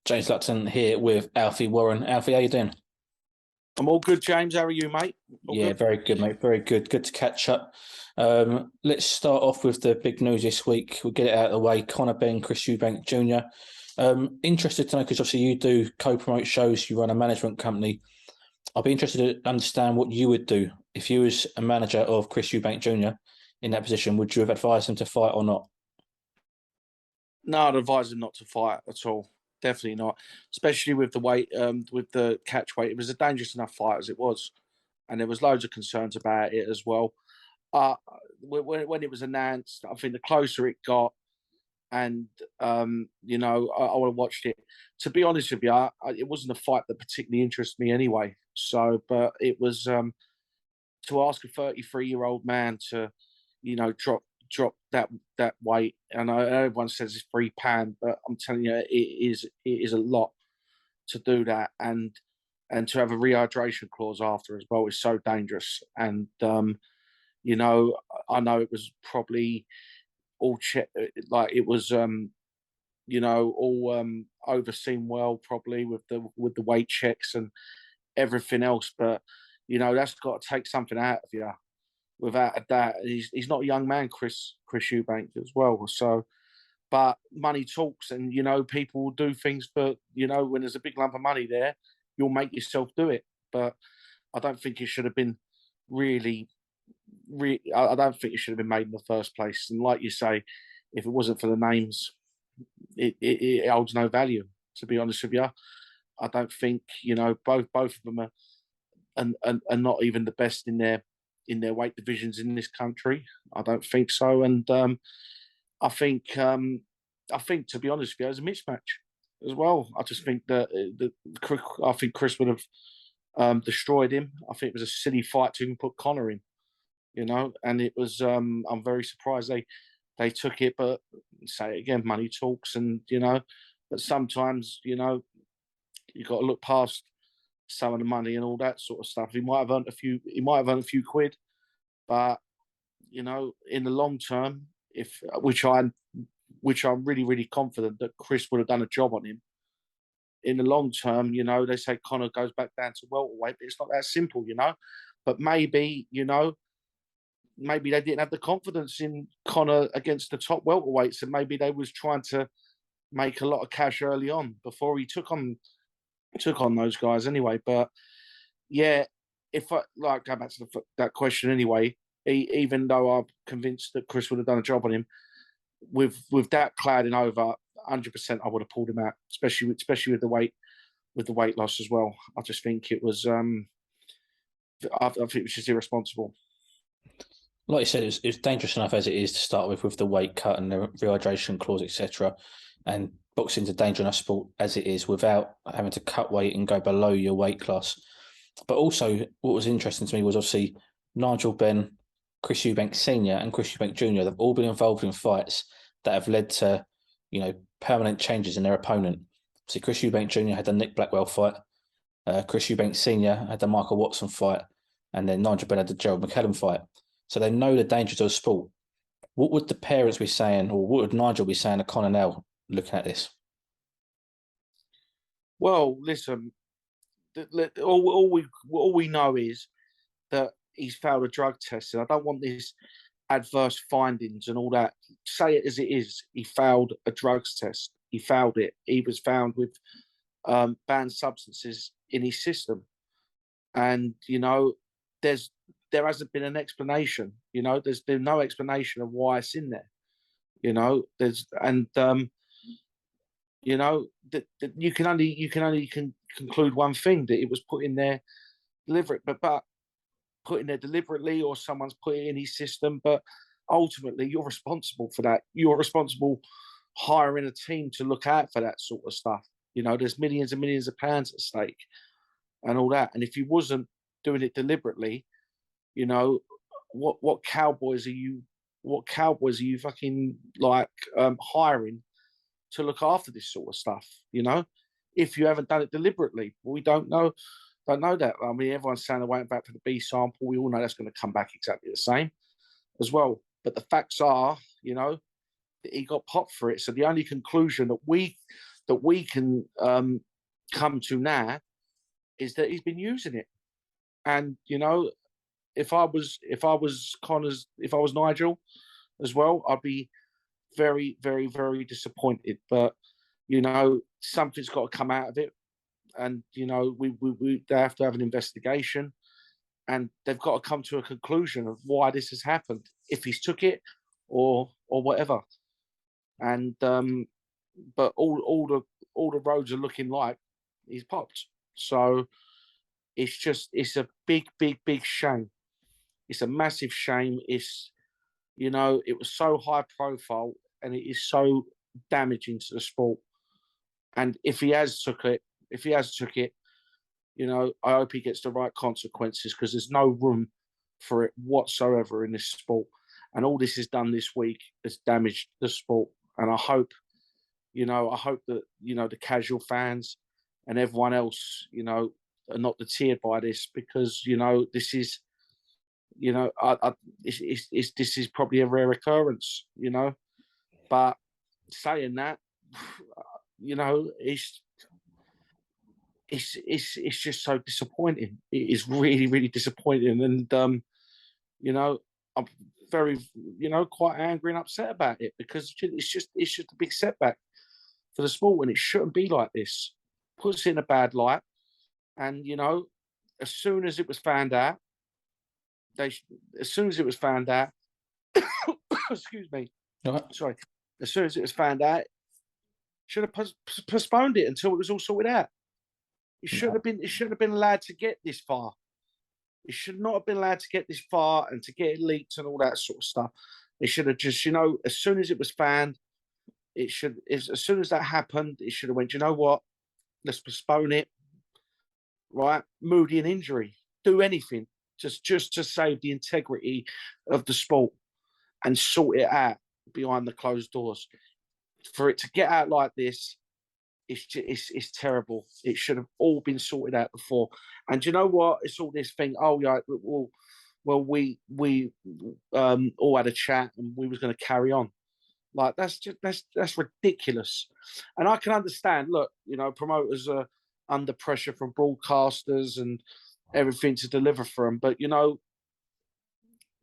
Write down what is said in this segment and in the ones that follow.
James Lupton here with Alfie Warren. Alfie, how you doing? I'm all good, James. How are you, mate? All Yeah, good? very good, mate. Very good. Good to catch up. Let's start off with the big news this week. We'll get it out of the way. Conor, Benn, Chris Eubank Jr. Interested to know, because obviously you do co-promote shows, you run a management company. I'll be interested to understand what you would do if you was a manager of Chris Eubank Jr. in that position. Would you have advised him to fight or not? No, I'd advise him not to fight at all. Definitely not, especially with the weight, with the catch weight. It was a dangerous enough fight as it was, and there was loads of concerns about it as well. Uh, when it was announced, I think the closer it got, and I would have watched it. To be honest with you, it wasn't a fight that particularly interested me anyway. So, but it was to ask a 33-year-old man to, drop that weight. And I know everyone says it's £3, but I'm telling you, it is a lot to do that, and to have a rehydration clause after as well is so dangerous. And you know, I know it was probably all like it was all overseen well, probably with the weight checks and everything else. But that's got to take something out of you, without a doubt. He's not a young man, Chris Eubank as well. So, but money talks, and people will do things for when there's a big lump of money there, you'll make yourself do it. But I don't think it should have been really. I don't think it should have been made in the first place. And like you say, if it wasn't for the names, it holds no value. To be honest with you, I don't think both of them are and not even the best in their weight divisions in this country. I don't think so. And I think to be honest with you, it's a mismatch as well. I just think that I think Chris would have destroyed him. I think it was a silly fight to even put Conor in. And it was. I'm very surprised they took it, but say it again, money talks, and but sometimes you got to look past some of the money and all that sort of stuff. He might have earned a few. He might have earned a few quid, but in the long term, if which I'm really really confident that Chris would have done a job on him. In the long term, they say Conor goes back down to welterweight, but it's not that simple, But maybe they didn't have the confidence in Conor against the top welterweights, and maybe they was trying to make a lot of cash early on before he took on those guys anyway. But yeah, if I go back to that question anyway, even though I'm convinced that Chris would have done a job on him, with that clouding over, 100% I would have pulled him out, especially with the weight loss as well. I just think it was I think it was just irresponsible. Like you said, it was dangerous enough as it is to start with the weight cut and the rehydration clause, etc. And boxing's a dangerous enough sport as it is without having to cut weight and go below your weight class. But also, what was interesting to me was obviously Nigel Benn, Chris Eubank Senior, and Chris Eubank Junior. They've all been involved in fights that have led to, permanent changes in their opponent. See, Chris Eubank Junior had the Nick Blackwell fight. Chris Eubank Senior had the Michael Watson fight, and then Nigel Benn had the Gerald McCallum fight. So they know the dangers of sport. What would the parents be saying, or what would Nigel be saying to Conor now looking at this? Well, listen, all we know is that he's failed a drug test, and I don't want this adverse findings and all that. Say it as it is. He failed a drugs test. He failed it. He was found with banned substances in his system, and there hasn't been an explanation. There's been no explanation of why it's in there. There's and that you can only conclude one thing, that it was put in there deliberate, but put in there deliberately, or someone's put it in his system. But ultimately, you're responsible for that. You're responsible hiring a team to look out for that sort of stuff. There's millions and millions of pounds at stake and all that. And if you wasn't doing it deliberately, what cowboys are you? What cowboys are you fucking hiring to look after this sort of stuff? If you haven't done it deliberately, we don't know that. I mean, everyone's saying they're waiting back for the B sample. We all know that's going to come back exactly the same as well. But the facts are, he got popped for it. So the only conclusion that we can come to now is that he's been using it. And you know, if I was Nigel as well, I'd be very, very, very disappointed. But you know, something's got to come out of it, and you know, they have to have an investigation, and they've got to come to a conclusion of why this has happened, if he's took it or whatever. And but all the roads are looking like he's popped. So it's a big, big, big shame. It's a massive shame. It's, you know, it was so high profile and it is so damaging to the sport. And if he has took it, you know, I hope he gets the right consequences, because there's no room for it whatsoever in this sport. And all this is done this week has damaged the sport. And I hope that, you know, the casual fans and everyone else, you know, are not deterred by this, because, you know, this is, you know, this is probably a rare occurrence, you know. But saying that, you know, it's just so disappointing. It is really, really disappointing. And you know, I'm very, you know, quite angry and upset about it, because it's just a big setback for the sport, and it shouldn't be like this. Puts it in a bad light. And you know, as soon as it was found out, excuse me, Right. sorry, as soon as it was found out, should have postponed it until it was all sorted out. It shouldn't have been allowed to get this far. It should not have been allowed to get this far and to get it leaked and all that sort of stuff. It should have just, you know, as soon as it was found, as soon as that happened, it should have went, you know what, let's postpone it, right? Moody and injury, do anything just to save the integrity of the sport and sort it out behind the closed doors. For it to get out like this, it's terrible. It should have all been sorted out before. And you know what? It's all this thing. Oh yeah, well we all had a chat and we was going to carry on. Like that's ridiculous. And I can understand. Look, you know, promoters are under pressure from broadcasters and everything to deliver for them. But you know,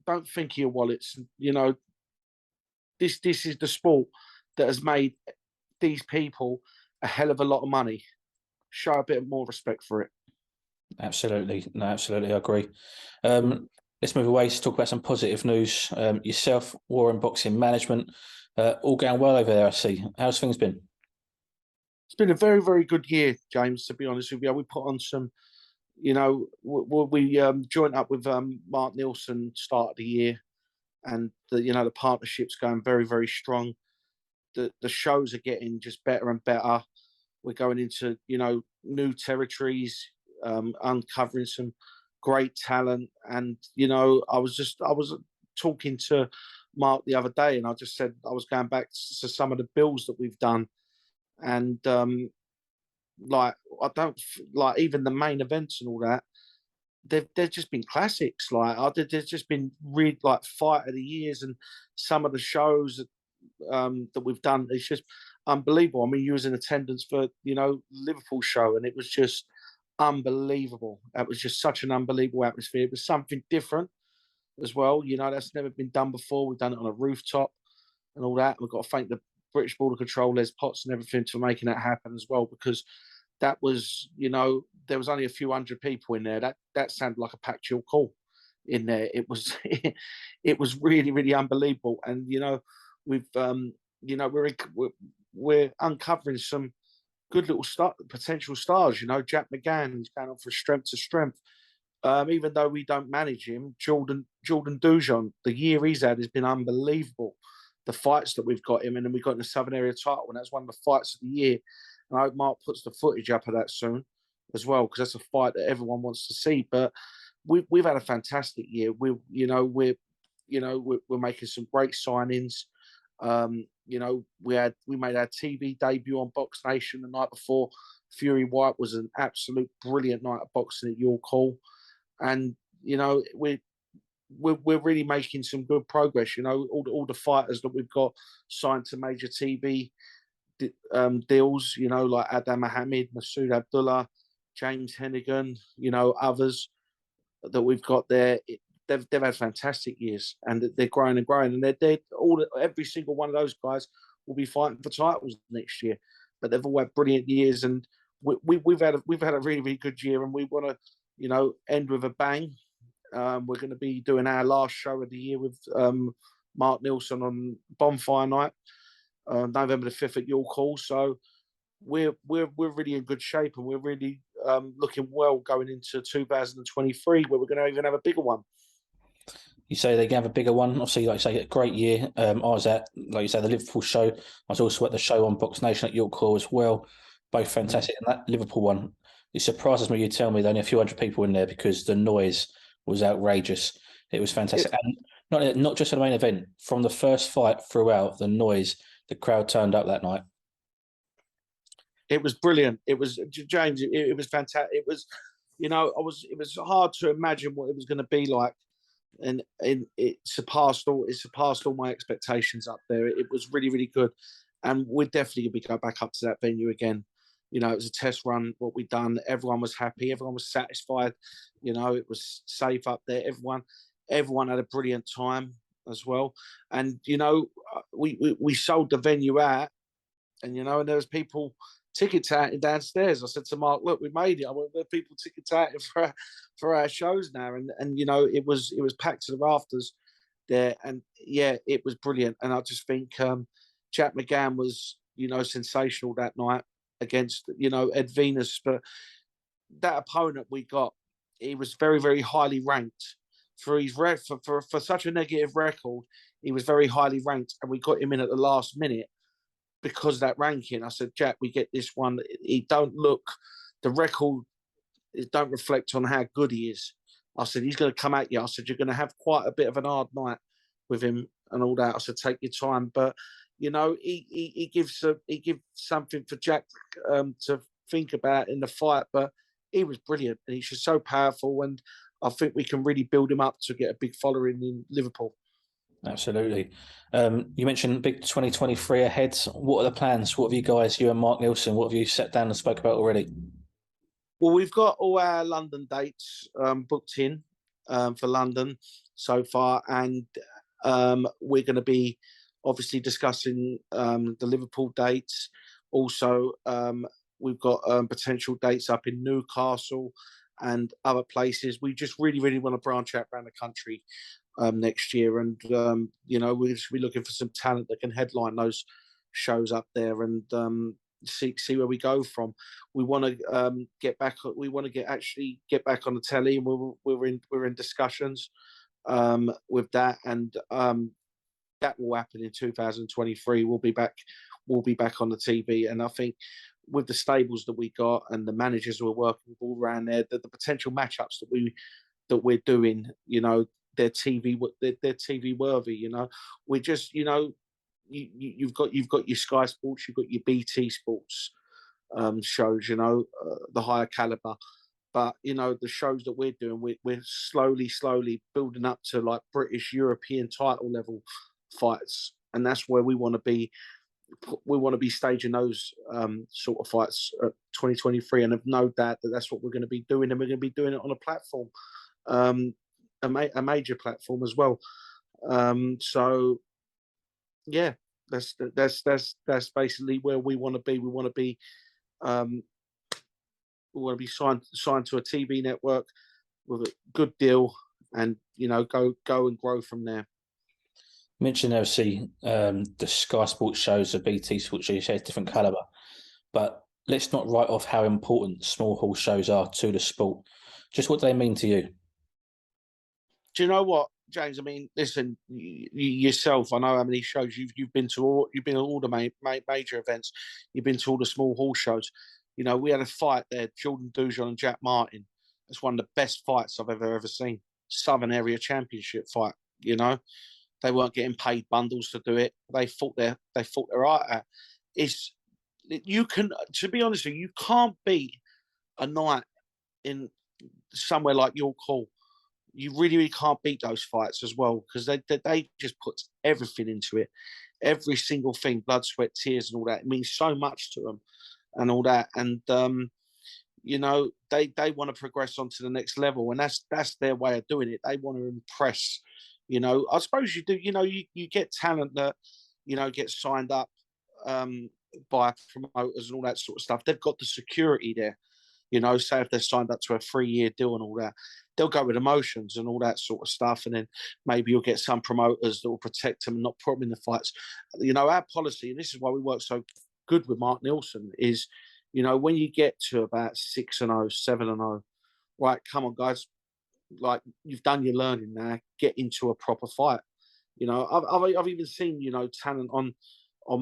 don't think of your wallets. You know, this is the sport that has made these people a hell of a lot of money. Show a bit more respect for it. Absolutely. No, absolutely. I agree. Let's move away to talk about some positive news. Yourself, Warren Boxing Management, all going well over there, I see. How's things been? It's been a very, very good year, James, to be honest with you. We put on some, you know, we joined up with Mark Nielsen start of the year, and you know, the partnership's going very, very strong. The shows are getting just better and better. We're going into, you know, new territories, uncovering some great talent. And you know, I was talking to Mark the other day, and I just said I was going back to some of the bills that we've done, and like I don't like even the main events and all that. They've just been classics. Like there's just been really like fight of the years, and some of the shows that we've done. It's just unbelievable. I mean, you was in attendance for, you know, Liverpool show, and it was just unbelievable. That was just such an unbelievable atmosphere. It was something different as well. You know, that's never been done before. We've done it on a rooftop and all that. We've got to thank the British Border Control, Les Potts and everything for making that happen as well, because that was, you know, there was only a few hundred people in there. That sounded like a packed chill call in there. It was it was really, really unbelievable. And you know, we've you know, we're uncovering some good little potential stars. You know, Jack McGann is going on from strength to strength. Even though we don't manage him, Jordan Dujon, the year he's had has been unbelievable. The fights that we've got him in, and we got in the Southern Area title, and that's one of the fights of the year. And I hope Mark puts the footage up of that soon as well, because that's a fight that everyone wants to see. But we've had a fantastic year. We're making some great signings. You know, we made our TV debut on Box Nation the night before. Fury White was an absolute brilliant night of boxing at York Hall, and you know, we're really making some good progress. You know, all the fighters that we've got signed to major TV deals, like Adam Mohammed, Masood Abdullah, James Hennigan, others that we've got there. They've had fantastic years, and they're growing and growing, and every single one of those guys will be fighting for titles next year. But they've all had brilliant years, and we've had a really, really good year, and we want to end with a bang. We're going to be doing our last show of the year with Mark Nilsson on Bonfire Night, November the 5th at York Hall. So we're really in good shape, and we're really looking well going into 2023, where we're going to even have a bigger one. You say they can have a bigger one. Obviously, like you say, a great year. I was at, like you say, the Liverpool show. I was also at the show on Box Nation at York Hall as well. Both fantastic. And that Liverpool one, it surprises me you tell me there only a few hundred people in there, because the noise was outrageous. It was fantastic. And not just at the main event, from the first fight throughout, the noise, the crowd turned up that night. It was brilliant. It was, James, it was fantastic. It was, it was hard to imagine what it was going to be like. And it surpassed all my expectations up there. It was really, really good, and we're definitely going to go back up to that venue again. It was a test run. What we've done, everyone was happy, everyone was satisfied. It was safe up there. Everyone had a brilliant time as well. And we sold the venue out, and and there was people tickets out downstairs. I said to Mark, "Look, we made it. I want the people tickets out for our shows now." And it was packed to the rafters there, and yeah, it was brilliant. And I just think Jack McGann was sensational that night against Ed Venus. But that opponent we got, he was very, very highly ranked for his for such a negative record. He was very highly ranked, and we got him in at the last minute. Because of that ranking, I said, Jack, we get this one. The record, it don't reflect on how good he is. I said, he's going to come at you. I said, you're going to have quite a bit of an hard night with him and all that. I said, take your time. But, he gives something for Jack to think about in the fight. But he was brilliant, and he's just so powerful. And I think we can really build him up to get a big following in Liverpool. Absolutely. You mentioned big 2023 ahead. What are the plans? What have you and Mark Nilsson, what have you sat down and spoke about already? Well, we've got all our London dates booked in for London so far, and we're going to be obviously discussing the Liverpool dates. Also, we've got potential dates up in Newcastle and other places. We just really, really want to branch out around the country next year, and we'll be looking for some talent that can headline those shows up there, and see where we go from. We want to get back. We want to get back on the telly, and we're in discussions with that, and that will happen in 2023. We'll be back on the TV, and I think with the stables that we got and the managers we're working with all around there, the potential matchups that we're doing, they're TV worthy. We just you've got your Sky Sports, you've got your BT Sports shows, the higher caliber. But the shows that we're doing, we're slowly building up to like British European title level fights, and that's where we want to be. We want to be staging those sort of fights at 2023, and have no doubt that that's what we're going to be doing, and we're going to be doing it on a platform, a major platform as well. So yeah, that's basically where we want to be. We want to be signed to a TV network with a good deal, and go and grow from there. You mentioned obviously the Sky Sports shows, the BT Sports shows, different caliber, but let's not write off how important small hall shows are to the sport. Just what do they mean to you? Do you know what, James? I mean, listen, yourself, I know how many shows you've been to. You've been to all the major events. You've been to all the small hall shows. We had a fight there, Jordan Dujon and Jack Martin. It's one of the best fights I've ever seen. Southern Area Championship fight. They weren't getting paid bundles to do it. They fought their right out. To be honest with you, you can't beat a night in somewhere like York Hall. You really, really can't beat those fights as well, because they just put everything into it. every single thing, blood, sweat, tears, and all that. It means so much to them, and all that. And you know, they want to progress on to the next level, and that's their way of doing it. They want to impress. You know, I suppose you do. You know, you get talent that, you know, gets signed up by promoters and all that sort of stuff. They've got the security there. You know, say if they're signed up to a 3-year deal and all that, they'll go with emotions and all that sort of stuff. And then maybe you'll get some promoters that will protect them and not put them in the fights. You know, our policy, and this is why we work so good with Mark Nielsen, is, you know, when you get to about 6-0, 7-0, right, come on, guys, like, you've done your learning now, get into a proper fight. You know, I've even seen, you know, talent on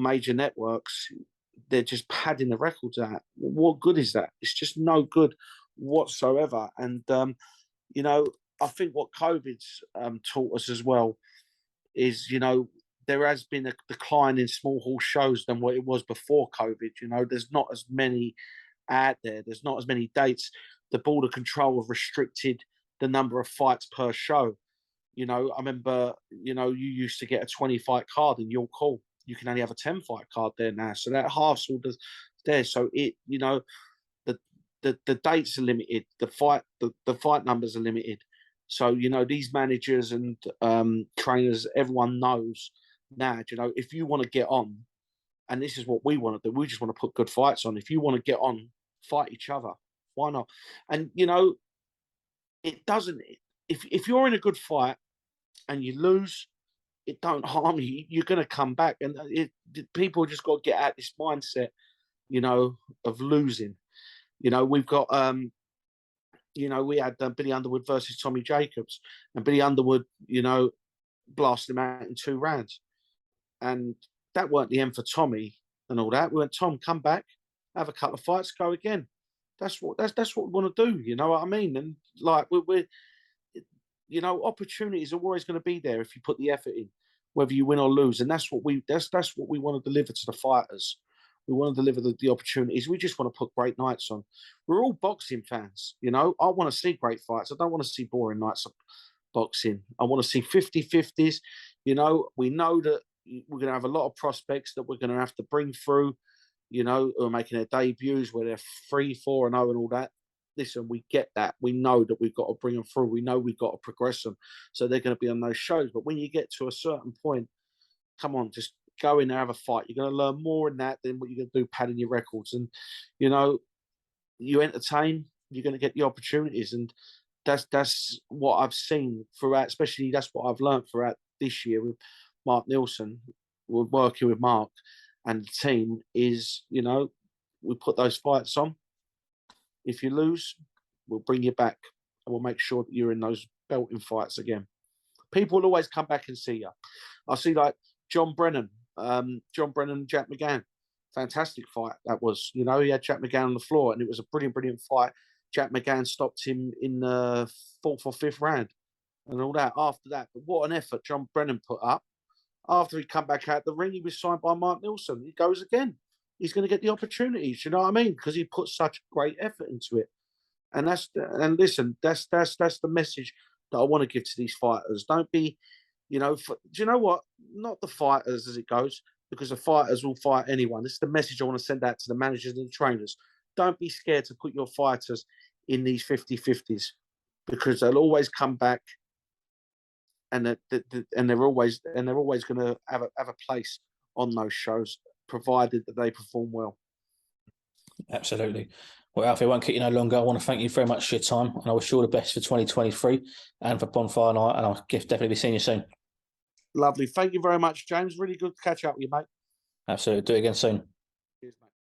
major networks. They're just padding the records out. What good is that? It's just no good whatsoever. And you know, I think what COVID's taught us as well is, you know, there has been a decline in small hall shows than what it was before COVID. You know, there's not as many out there. There's not as many dates. The Border Control have restricted the number of fights per show. You know, I remember, you know, you used to get a 20-fight card in your call. You can only have a 10-fight card there now. So that half's all there. So it, you know, the dates are limited. The fight numbers are limited. So, you know, these managers and trainers, everyone knows now, you know, if you want to get on, and this is what we want to do, we just want to put good fights on. If you want to get on, fight each other. Why not? And, you know, it doesn't, if you're in a good fight and you lose, it don't harm you. You're going to come back. And people just got to get out this mindset, you know, of losing. You know, we've got, you know, we had Billy Underwood versus Tommy Jacobs, and Billy Underwood, you know, blasted him out in 2 rounds. And that weren't the end for Tommy and all that. We went, Tom, come back, have a couple of fights, go again. That's what we want to do. You know what I mean? And like we're you know, opportunities are always going to be there if you put the effort in, whether you win or lose. And that's what we want to deliver to the fighters. We want to deliver the opportunities. We just want to put great nights on. We're all boxing fans, you know. I want to see great fights. I don't want to see boring nights of boxing. I want to see 50-50s. You know, we know that we're going to have a lot of prospects that we're going to have to bring through, you know, who are making their debuts where they're 3-4-0 and all that. Listen, we get that. We know that we've got to bring them through. We know we've got to progress them. So they're going to be on those shows. But when you get to a certain point, come on, just go in there, have a fight. You're going to learn more in that than what you're going to do padding your records. And, you know, you entertain, you're going to get the opportunities. And that's what I've seen throughout, especially that's what I've learned throughout this year with Mark Nielsen. We're working with Mark and the team is, you know, we put those fights on. If you lose, we'll bring you back and we'll make sure that you're in those belting fights again. People will always come back and see you. I see like John Brennan, Jack McGann. Fantastic fight that was. You know, he had Jack McGann on the floor and it was a brilliant fight. Jack McGann stopped him in the 4th or 5th round and all that after that. But what an effort John Brennan put up. After he come back out the ring, he was signed by Mark Nielsen. He goes again. He's going to get the opportunities, you know what I mean? Because he put such great effort into it. And listen, that's the message that I want to give to these fighters. Don't be, you know, do you know what? Not the fighters as it goes, because the fighters will fight anyone. This is the message I want to send out to the managers and the trainers. Don't be scared to put your fighters in these 50-50s because they'll always come back and they're always going to have a place on those shows, provided that they perform well. Absolutely. Well, Alfie, I won't keep you no longer. I want to thank you very much for your time, and I wish you all the best for 2023 and for Bonfire Night, and I'll definitely be seeing you soon. Lovely. Thank you very much, James. Really good to catch up with you, mate. Absolutely. Do it again soon.